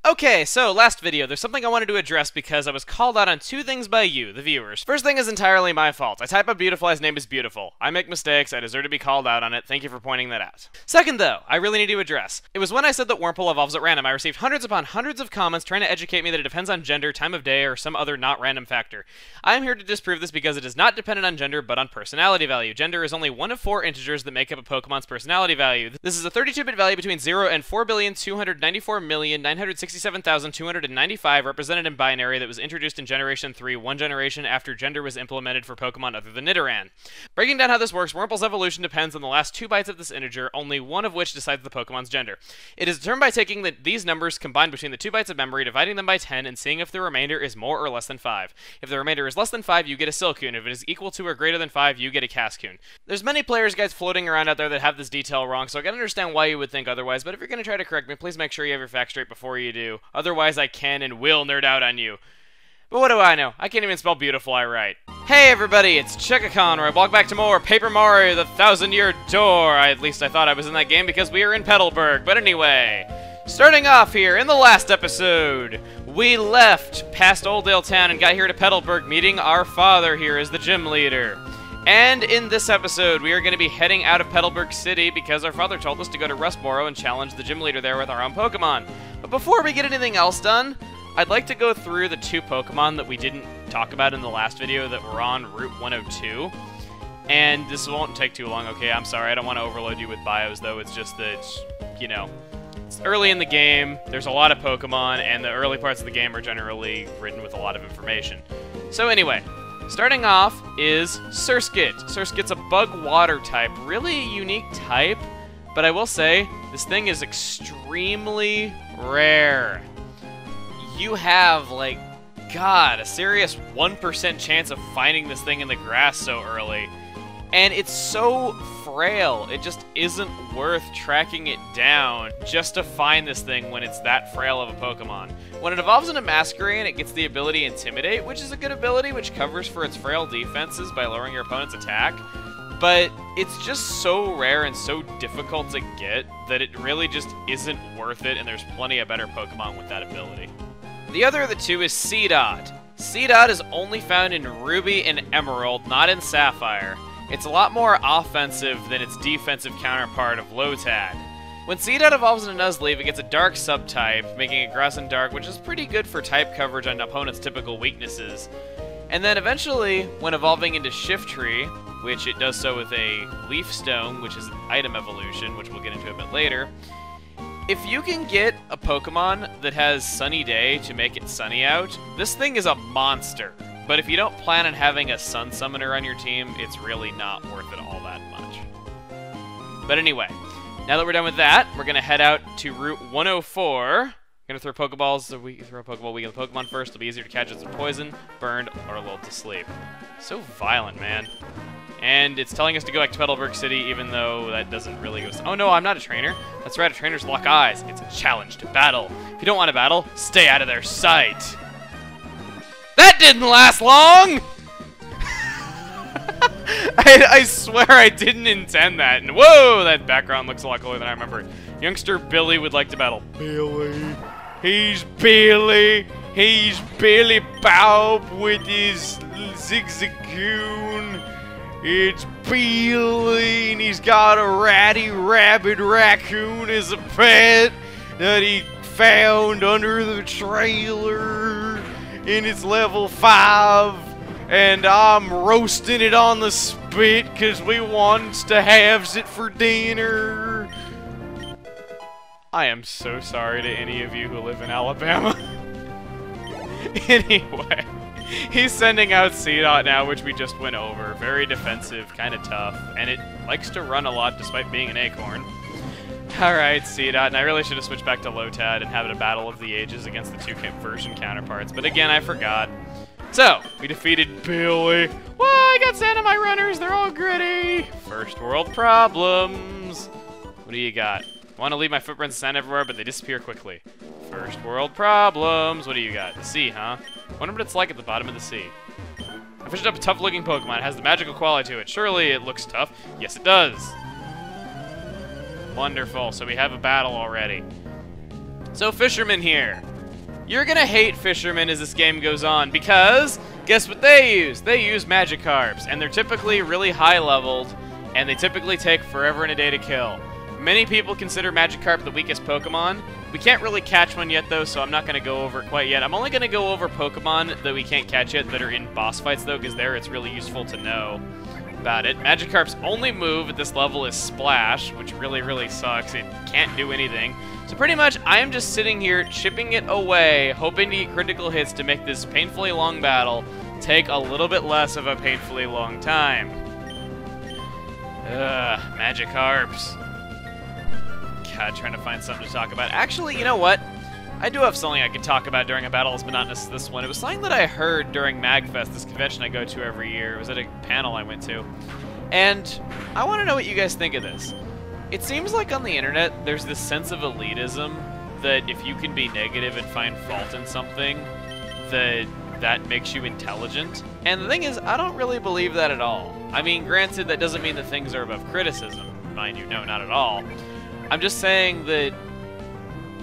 Okay, so last video, there's something I wanted to address because I was called out on two things by you, the viewers. First thing is entirely my fault. I type up Beautifly's name is beautiful. I make mistakes, I deserve to be called out on it, thank you for pointing that out. Second though, I really need to address. It was when I said that Wurmple evolves at random, I received hundreds upon hundreds of comments trying to educate me that it depends on gender, time of day, or some other not random factor. I am here to disprove this because it is not dependent on gender, but on personality value. Gender is only one of 4 integers that make up a Pokemon's personality value. This is a 32-bit value between 0 and 4,294,967,295 represented in binary that was introduced in Generation 3, one generation after gender was implemented for Pokemon other than Nidoran. Breaking down how this works, Wurmple's evolution depends on the last 2 bytes of this integer, only one of which decides the Pokemon's gender. It is determined by taking these numbers combined between the 2 bytes of memory, dividing them by 10, and seeing if the remainder is more or less than 5. If the remainder is less than 5, you get a Silcoon. If it is equal to or greater than 5, you get a Cascoon. There's many players guys floating around out there that have this detail wrong, so I can understand why you would think otherwise, but if you're going to try to correct me, please make sure you have your facts straight before you do. Otherwise, I can and will nerd out on you. But what do I know? I can't even spell Beautifly right. Hey everybody, it's Chekakon, where I walk back to more Paper Mario the Thousand-Year Door. At least I thought I was in that game because we were in Petalburg. But anyway, starting off here, in the last episode, we left past Oldale Town and got here to Petalburg, meeting our father here as the gym leader. And in this episode, we are going to be heading out of Petalburg City because our father told us to go to Rustboro and challenge the gym leader there with our own Pokemon. But before we get anything else done, I'd like to go through the 2 Pokemon that we didn't talk about in the last video that were on Route 102. And this won't take too long, okay? I'm sorry, I don't want to overload you with bios, though. It's just that, you know, it's early in the game, there's a lot of Pokemon, and the early parts of the game are generally written with a lot of information. So anyway, starting off is Surskit. Surskit's a bug water type, really a unique type, but I will say, this thing is extremely rare. You have, like, God, a serious 1% chance of finding this thing in the grass so early. And it's so frail, it just isn't worth tracking it down just to find this thing when it's that frail of a Pokemon. When it evolves into Masquerain, it gets the ability Intimidate, which is a good ability which covers for its frail defenses by lowering your opponent's attack. But it's just so rare and so difficult to get that it really just isn't worth it, and there's plenty of better Pokemon with that ability. The other of the 2 is Seedot. Seedot is only found in Ruby and Emerald, not in Sapphire. It's a lot more offensive than its defensive counterpart of Lotad. When Seedot evolves into Nuzleaf, it gets a Dark subtype, making it Grass and Dark, which is pretty good for type coverage on opponents' typical weaknesses. And then eventually, when evolving into Shiftry, which it does so with a Leaf Stone, which is an item evolution, which we'll get into a bit later, if you can get a Pokemon that has Sunny Day to make it sunny out, this thing is a monster. But if you don't plan on having a Sun Summoner on your team, it's really not worth it all that much. But anyway, now that we're done with that, we're going to head out to Route 104. Going to throw Pokeballs, so we throw a Pokeball, we get the Pokemon first. It'll be easier to catch as a poison, burned, or lulled to sleep. So violent, man. And it's telling us to go back to Petalburg City, even though that doesn't really go... Oh no, I'm not a trainer. That's right, trainers lock eyes. It's a challenge to battle. If you don't want to battle, stay out of their sight. That didn't last long! I swear I didn't intend that. And whoa, that background looks a lot cooler than I remember. Youngster Billy would like to battle. Billy. He's Billy. He's Billy Bob with his Zigzagoon. It's Billy, and he's got a ratty rabid raccoon as a pet that he found under the trailer, and it's level 5, and I'm roasting it on the spit because we wants to have it for dinner. I am so sorry to any of you who live in Alabama. Anyway. He's sending out Seedot now, which we just went over. Very defensive, kind of tough, and it likes to run a lot despite being an acorn. Alright, Seedot, and I really should have switched back to Lotad and have it a battle of the ages against the 2 version counterparts, but again, I forgot. So, we defeated Billy. Whoa, I got sand on my runners, they're all gritty. First world problems. What do you got? I want to leave my footprints of sand everywhere, but they disappear quickly. First world problems. What do you got? The sea, huh? Wonder what it's like at the bottom of the sea. I fished up a tough-looking Pokemon. It has the magical quality to it. Surely it looks tough. Yes, it does. Wonderful. So we have a battle already. So, Fisherman here. You're gonna hate fishermen as this game goes on, because guess what they use? They use Magikarps, and they're typically really high leveled, and they typically take forever and a day to kill. Many people consider Magikarp the weakest Pokemon. We can't really catch one yet though, so I'm not gonna go over it quite yet. I'm only gonna go over Pokemon that we can't catch yet that are in boss fights though, because there it's really useful to know about it. Magikarp's only move at this level is Splash, which really sucks. It can't do anything. So pretty much, I am just sitting here chipping it away, hoping to get critical hits to make this painfully long battle take a little bit less of a painfully long time. Ugh, Magikarps. God, trying to find something to talk about. Actually, you know what? I do have something I could talk about during a battle as monotonous as this one. It was something that I heard during MagFest, this convention I go to every year. It was at a panel I went to. And I want to know what you guys think of this. It seems like on the internet, there's this sense of elitism that if you can be negative and find fault in something, that makes you intelligent. And the thing is, I don't really believe that at all. I mean, granted, that doesn't mean that things are above criticism. Mind you, no, not at all. I'm just saying that,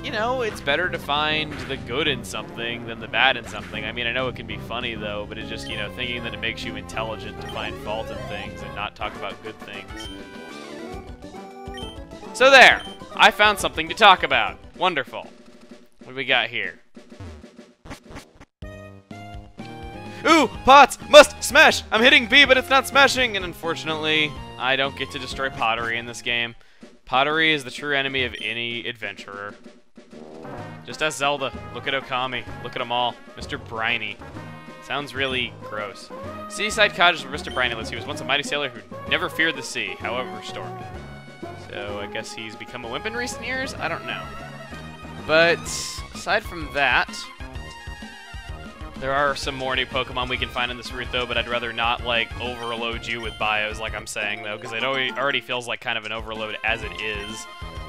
you know, it's better to find the good in something than the bad in something. I mean, I know it can be funny, though, but it's just, you know, thinking that it makes you intelligent to find fault in things and not talk about good things. So there! I found something to talk about. Wonderful. What do we got here? Ooh! Pots! Must smash! I'm hitting B, but it's not smashing! And unfortunately, I don't get to destroy pottery in this game. Pottery is the true enemy of any adventurer. Just ask Zelda. Look at Okami. Look at them all. Mr. Briny. Sounds really gross. Seaside Cottage where Mr. Briny lives. He was once a mighty sailor who never feared the sea, however stormy. So I guess he's become a wimp in recent years? I don't know. But aside from that, there are some more new Pokemon we can find in this route, though, but I'd rather not, like, overload you with bios like I'm saying, though, because it already feels like kind of an overload as it is.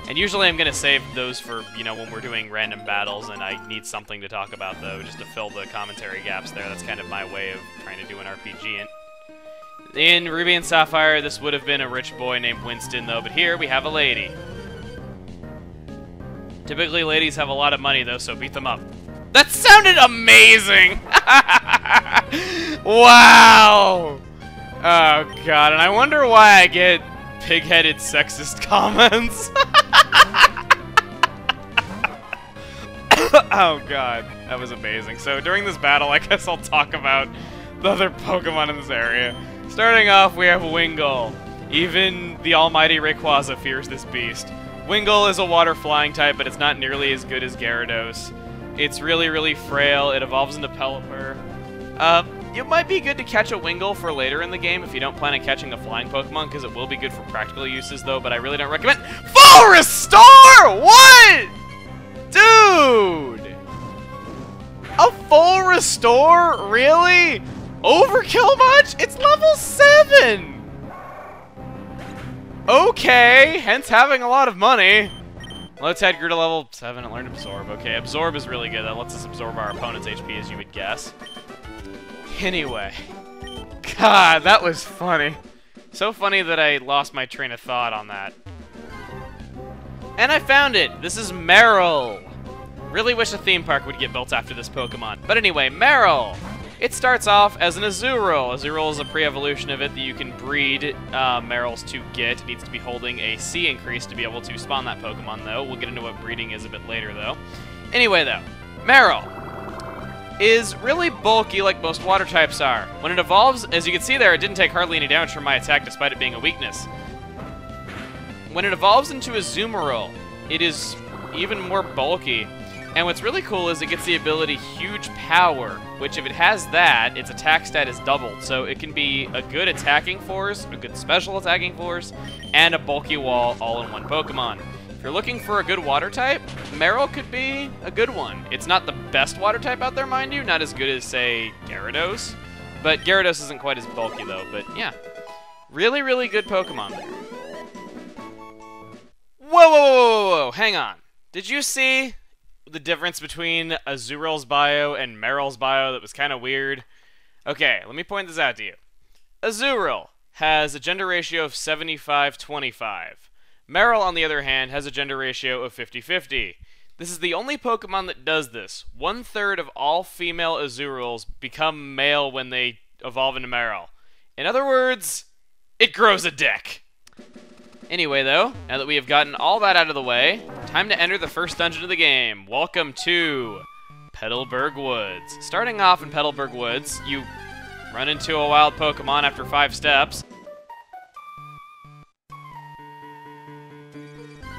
And usually I'm going to save those for, you know, when we're doing random battles, and I need something to talk about, though, just to fill the commentary gaps there. That's kind of my way of trying to do an RPG. In Ruby and Sapphire, this would have been a rich boy named Winston, though, but here we have a lady. Typically, ladies have a lot of money, though, so beat them up. That sounded amazing! Wow! Oh, God, and I wonder why I get pig-headed sexist comments. Oh, God, that was amazing. So, during this battle, I guess I'll talk about the other Pokemon in this area. Starting off, we have Wingull. Even the almighty Rayquaza fears this beast. Wingull is a water flying type, but it's not nearly as good as Gyarados. It's really frail. It evolves into Pelipper. It might be good to catch a Wingull for later in the game if you don't plan on catching a flying Pokemon, because it will be good for practical uses, though, but I really don't recommend— Full Restore?! What?! Dude! A full restore? Really? Overkill much? It's level 7! Okay, hence having a lot of money. Lotad grew to level 7 and learned Absorb. Okay, Absorb is really good. That lets us absorb our opponent's HP, as you would guess. Anyway. God, that was funny. So funny that I lost my train of thought on that. And I found it! This is Marill! Really wish a theme park would get built after this Pokemon. But anyway, Marill! It starts off as an Azumarill. Azumarill is a pre-evolution of it that you can breed Marills to get. It needs to be holding a C increase to be able to spawn that Pokemon, though. We'll get into what breeding is a bit later, though. Anyway, though, Marill is really bulky like most water types are. When it evolves, as you can see there, it didn't take hardly any damage from my attack despite it being a weakness. When it evolves into Azumarill, it is even more bulky. And what's really cool is it gets the ability Huge Power, which if it has that, its attack stat is doubled. So it can be a good attacking force, a good special attacking force, and a bulky wall all in one Pokemon. If you're looking for a good water type, Marill could be a good one. It's not the best water type out there, mind you, not as good as, say, Gyarados. But Gyarados isn't quite as bulky, though. But yeah, really good Pokemon there. Whoa, hang on. Did you see the difference between Azurill's bio and Marill's bio that was kind of weird? Okay, let me point this out to you. Azurill has a gender ratio of 75-25. Marill, on the other hand, has a gender ratio of 50-50. This is the only Pokemon that does this. 1/3 of all female Azurills become male when they evolve into Marill. In other words, it grows a dick. Anyway, though, now that we have gotten all that out of the way, time to enter the first dungeon of the game. Welcome to Petalburg Woods. Starting off in Petalburg Woods, you run into a wild Pokemon after 5 steps.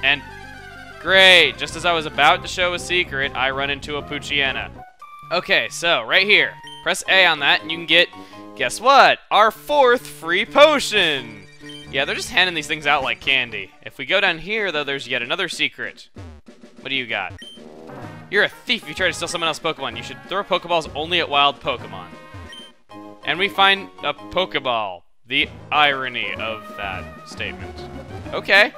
And great, just as I was about to show a secret, I run into a Poochyena. Okay, so right here, press A on that and you can get, guess what? Our 4th free potion! Yeah, they're just handing these things out like candy. If we go down here, though, there's yet another secret. What do you got? You're a thief if you try to steal someone else's Pokemon. You should throw Pokeballs only at wild Pokemon. And we find a Pokeball. The irony of that statement. Okay.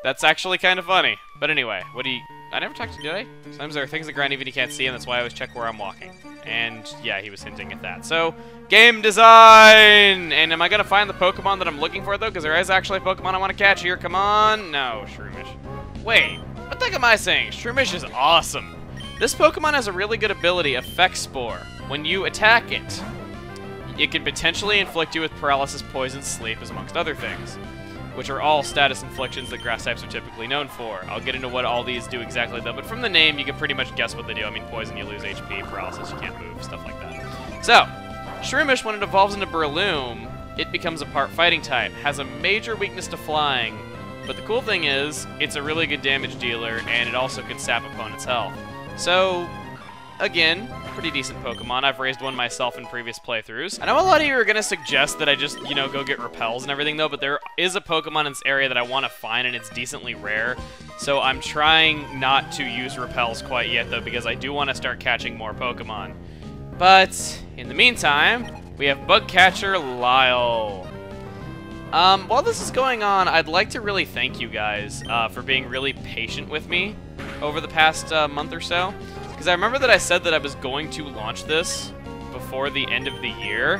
That's actually kind of funny. But anyway, what do you... I never talked to you, did I? Sometimes there are things that grind even you can't see, and that's why I always check where I'm walking. And yeah, he was hinting at that. So, game design! And am I going to find the Pokemon that I'm looking for, though? Because there is actually a Pokemon I want to catch here. Come on. No, Shroomish. Wait, what the heck am I saying? Shroomish is awesome. This Pokemon has a really good ability, Effect Spore. When you attack it, it can potentially inflict you with paralysis, poison, sleep, as amongst other things, which are all status inflictions that grass types are typically known for. I'll get into what all these do exactly, though, but from the name, you can pretty much guess what they do. I mean, poison, you lose HP, paralysis, you can't move, stuff like that. So, Shroomish, when it evolves into Breloom, it becomes a part fighting type, has a major weakness to flying, but the cool thing is, it's a really good damage dealer, and it also can sap opponents' health. So, again, pretty decent Pokemon. I've raised one myself in previous playthroughs. I know a lot of you are going to suggest that I just, you know, go get Repels and everything, though, but there is a Pokemon in this area that I want to find, and it's decently rare. So I'm trying not to use Repels quite yet, though, because I do want to start catching more Pokemon. But, in the meantime, we have Bugcatcher Lyle. While this is going on, I'd like to really thank you guys for being really patient with me over the past month or so. Because I remember that I said that I was going to launch this before the end of the year,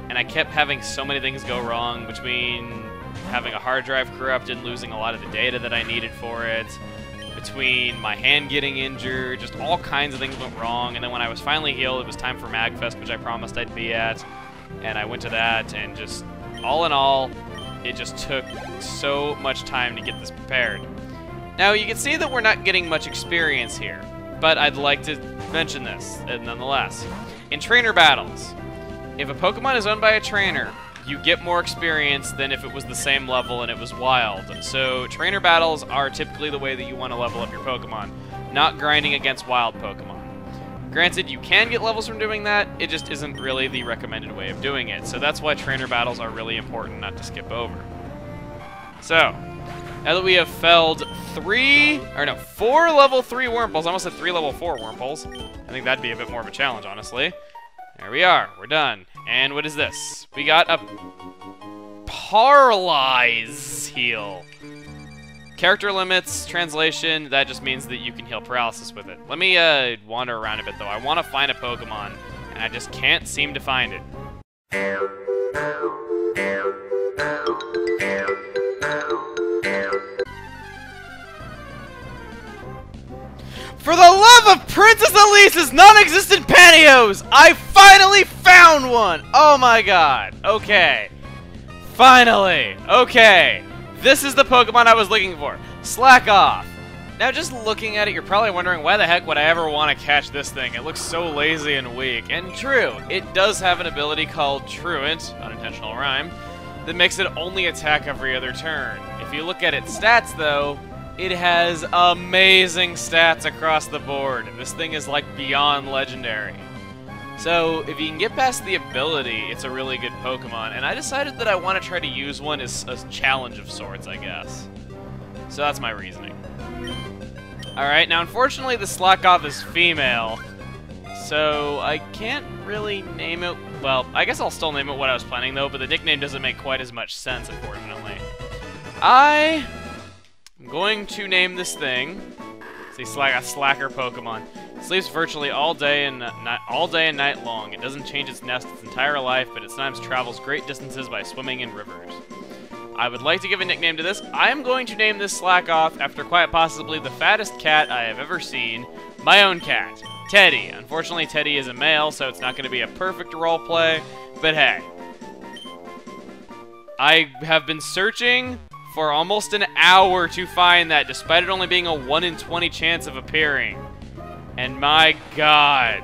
and I kept having so many things go wrong, between having a hard drive corrupt and losing a lot of the data that I needed for it, between my hand getting injured, just all kinds of things went wrong, and then when I was finally healed, it was time for MagFest, which I promised I'd be at, and I went to that, and just, all in all, it just took so much time to get this prepared. Now, you can see that we're not getting much experience here, but I'd like to mention this, nonetheless. In trainer battles, if a Pokemon is owned by a trainer, you get more experience than if it was the same level and it was wild. So trainer battles are typically the way that you want to level up your Pokemon, not grinding against wild Pokemon. Granted, you can get levels from doing that, it just isn't really the recommended way of doing it. So that's why trainer battles are really important not to skip over. So, now that we have felled 4 level 3 Wurmples, I almost said 3 level 4 Wurmples. I think that'd be a bit more of a challenge, honestly. There we are, we're done. And what is this? We got a Paralyze heal. Character limits, translation, that just means that you can heal paralysis with it. Let me wander around a bit, though. I want to find a Pokemon, and I just can't seem to find it. For the love of Princess Elise's non-existent pantyhose! I finally found one! Oh my god. Okay. Finally. Okay. This is the Pokemon I was looking for. Slakoth. Now, just looking at it, you're probably wondering, why the heck would I ever want to catch this thing? It looks so lazy and weak. And true, it does have an ability called Truant, unintentional rhyme, that makes it only attack every other turn. If you look at its stats, though, it has amazing stats across the board. This thing is like beyond legendary. So if you can get past the ability, it's a really good Pokemon. And I decided that I want to try to use one as a challenge of sorts, I guess. So that's my reasoning. Alright, now unfortunately the Slakoth is female, so I can't really name it. Well, I guess I'll still name it what I was planning, though, but the nickname doesn't make quite as much sense, unfortunately. I'm going to name this thing, it's like a slacker Pokemon. It sleeps virtually all day and night long. It doesn't change its nest its entire life, but it sometimes travels great distances by swimming in rivers. I would like to give a nickname to this. I am going to name this Slakoth after quite possibly the fattest cat I have ever seen. My own cat, Teddy. Unfortunately, Teddy is a male, so it's not going to be a perfect roleplay, but hey. I have been searching for almost an hour to find that, despite it only being a 1 in 20 chance of appearing. And my god.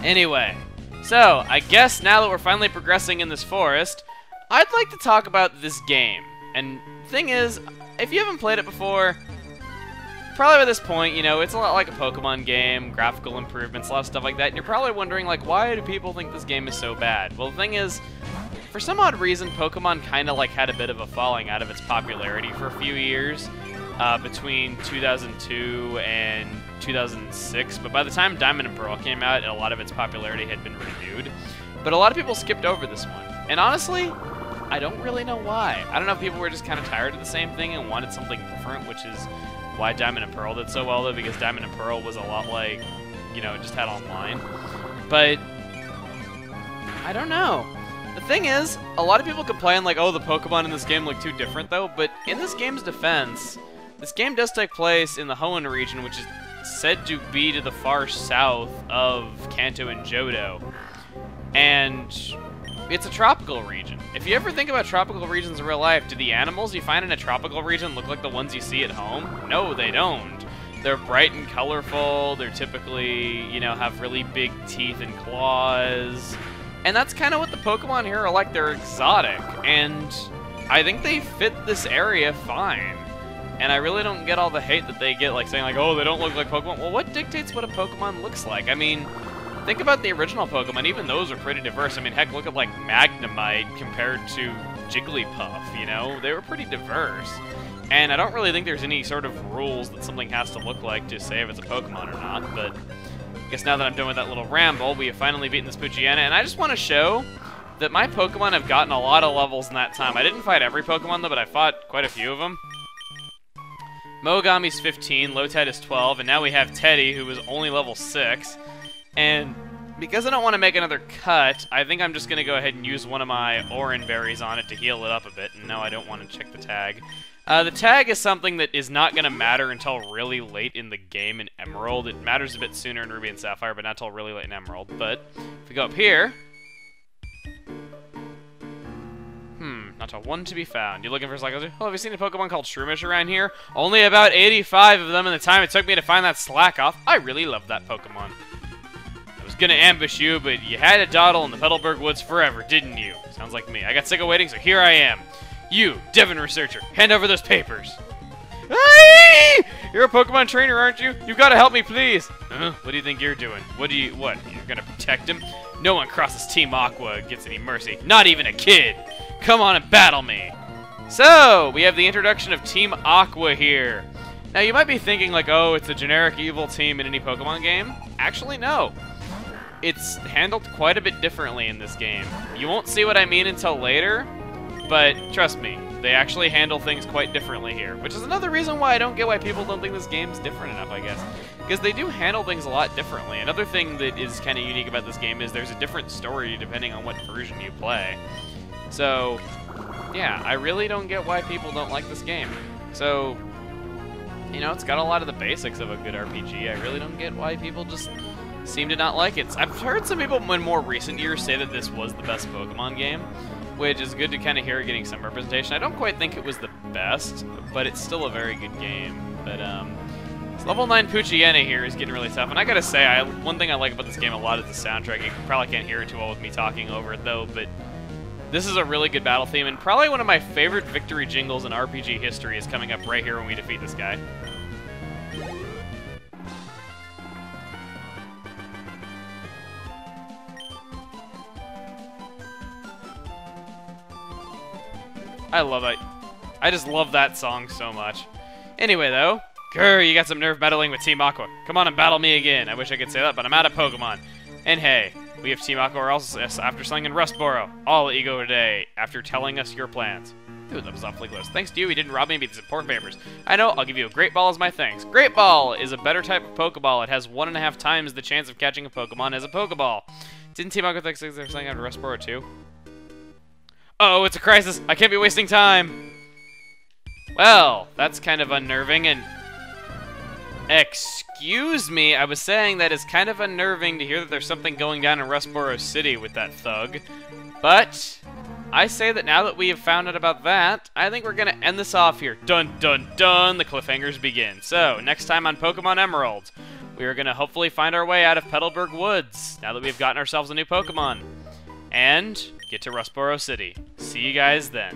Anyway, so I guess now that we're finally progressing in this forest, I'd like to talk about this game. And the thing is, if you haven't played it before, probably by this point, you know, it's a lot like a Pokemon game, graphical improvements, a lot of stuff like that, and you're probably wondering, like, why do people think this game is so bad? Well, the thing is, for some odd reason, Pokemon kind of, like, had a bit of a falling out of its popularity for a few years, between 2002 and 2006, but by the time Diamond and Pearl came out, a lot of its popularity had been renewed. But a lot of people skipped over this one. And honestly, I don't really know why. I don't know if people were just kind of tired of the same thing and wanted something different, which is why Diamond and Pearl did so well, though, because Diamond and Pearl was a lot like, you know, it just had online. But I don't know. The thing is, a lot of people complain like, oh, the Pokemon in this game look too different, though, but in this game's defense, this game does take place in the Hoenn region, which is said to be to the far south of Kanto and Johto. And it's a tropical region. If you ever think about tropical regions in real life, do the animals you find in a tropical region look like the ones you see at home? No, they don't. They're bright and colorful. They're typically, you know, have really big teeth and claws. And that's kind of what the Pokemon here are like. They're exotic. And I think they fit this area fine. And I really don't get all the hate that they get, like saying like, oh, they don't look like Pokemon. Well, what dictates what a Pokemon looks like? I mean, think about the original Pokemon. Even those are pretty diverse. I mean, heck, look at like Magnemite compared to Jigglypuff, you know? They were pretty diverse. And I don't really think there's any sort of rules that something has to look like to say if it's a Pokemon or not, but I guess now that I'm done with that little ramble, we have finally beaten this Poochyena, and I just want to show that my Pokemon have gotten a lot of levels in that time. I didn't fight every Pokemon, though, but I fought quite a few of them. Mogami's 15, Lotad is 12, and now we have Teddy, who is only level 6. And because I don't want to make another cut, I think I'm just going to go ahead and use one of my Oran berries on it to heal it up a bit. And no, I don't want to check the tag. The tag is something that is not going to matter until really late in the game in Emerald. It matters a bit sooner in Ruby and Sapphire, but not until really late in Emerald. But if we go up here... not a one to be found. You looking for Slakoth? Oh, have you seen a Pokemon called Shroomish around here? Only about 85 of them in the time it took me to find that Slakoth. I really love that Pokemon. I was gonna ambush you, but you had to dawdle in the Petalburg Woods forever, didn't you? Sounds like me. I got sick of waiting, so here I am. You, Devon Researcher, hand over those papers. Hey! You're a Pokemon trainer, aren't you? You've got to help me, please. What do you think you're doing? What? You're gonna protect him? No one crosses Team Aqua and gets any mercy. Not even a kid. Come on and battle me. So, we have the introduction of Team Aqua here. Now, you might be thinking like, oh, it's a generic evil team in any Pokemon game. Actually, no. It's handled quite a bit differently in this game. You won't see what I mean until later, but trust me, they actually handle things quite differently here, which is another reason why I don't get why people don't think this game's different enough, I guess. Because they do handle things a lot differently. Another thing that is kind of unique about this game is there's a different story depending on what version you play. So, yeah, I really don't get why people don't like this game. So, you know, it's got a lot of the basics of a good RPG. I really don't get why people just seem to not like it. I've heard some people in more recent years say that this was the best Pokemon game, which is good to kind of hear getting some representation. I don't quite think it was the best, but it's still a very good game. But, this level 9 Poochyena here is getting really tough, and I gotta say, one thing I like about this game a lot is the soundtrack. You probably can't hear it too well with me talking over it, though, but this is a really good battle theme, and probably one of my favorite victory jingles in RPG history is coming up right here when we defeat this guy. I love it. I just love that song so much. Anyway, though, grr, you got some nerve battling with Team Aqua. Come on and battle me again. I wish I could say that, but I'm out of Pokemon. And hey, we have Team Aqua also after slinging Rustboro. I'll let you go today after telling us your plans. Ooh, that was awfully close. Thanks to you, he didn't rob me of these important papers. I know, I'll give you a Great Ball as my thanks. Great Ball is a better type of Pokeball. It has 1.5 times the chance of catching a Pokemon as a Pokeball. Didn't Team Aqua think they were selling after Rustboro too? Oh, it's a crisis! I can't be wasting time! Well, that's kind of unnerving, and... Excuse me, I was saying that it's kind of unnerving to hear that there's something going down in Rustboro City with that thug. But, I say that now that we have found out about that, I think we're gonna end this off here. Dun dun dun, the cliffhangers begin. So, next time on Pokemon Emerald, we are gonna hopefully find our way out of Petalburg Woods, now that we've gotten ourselves a new Pokemon. And get to Rustboro City. See you guys then.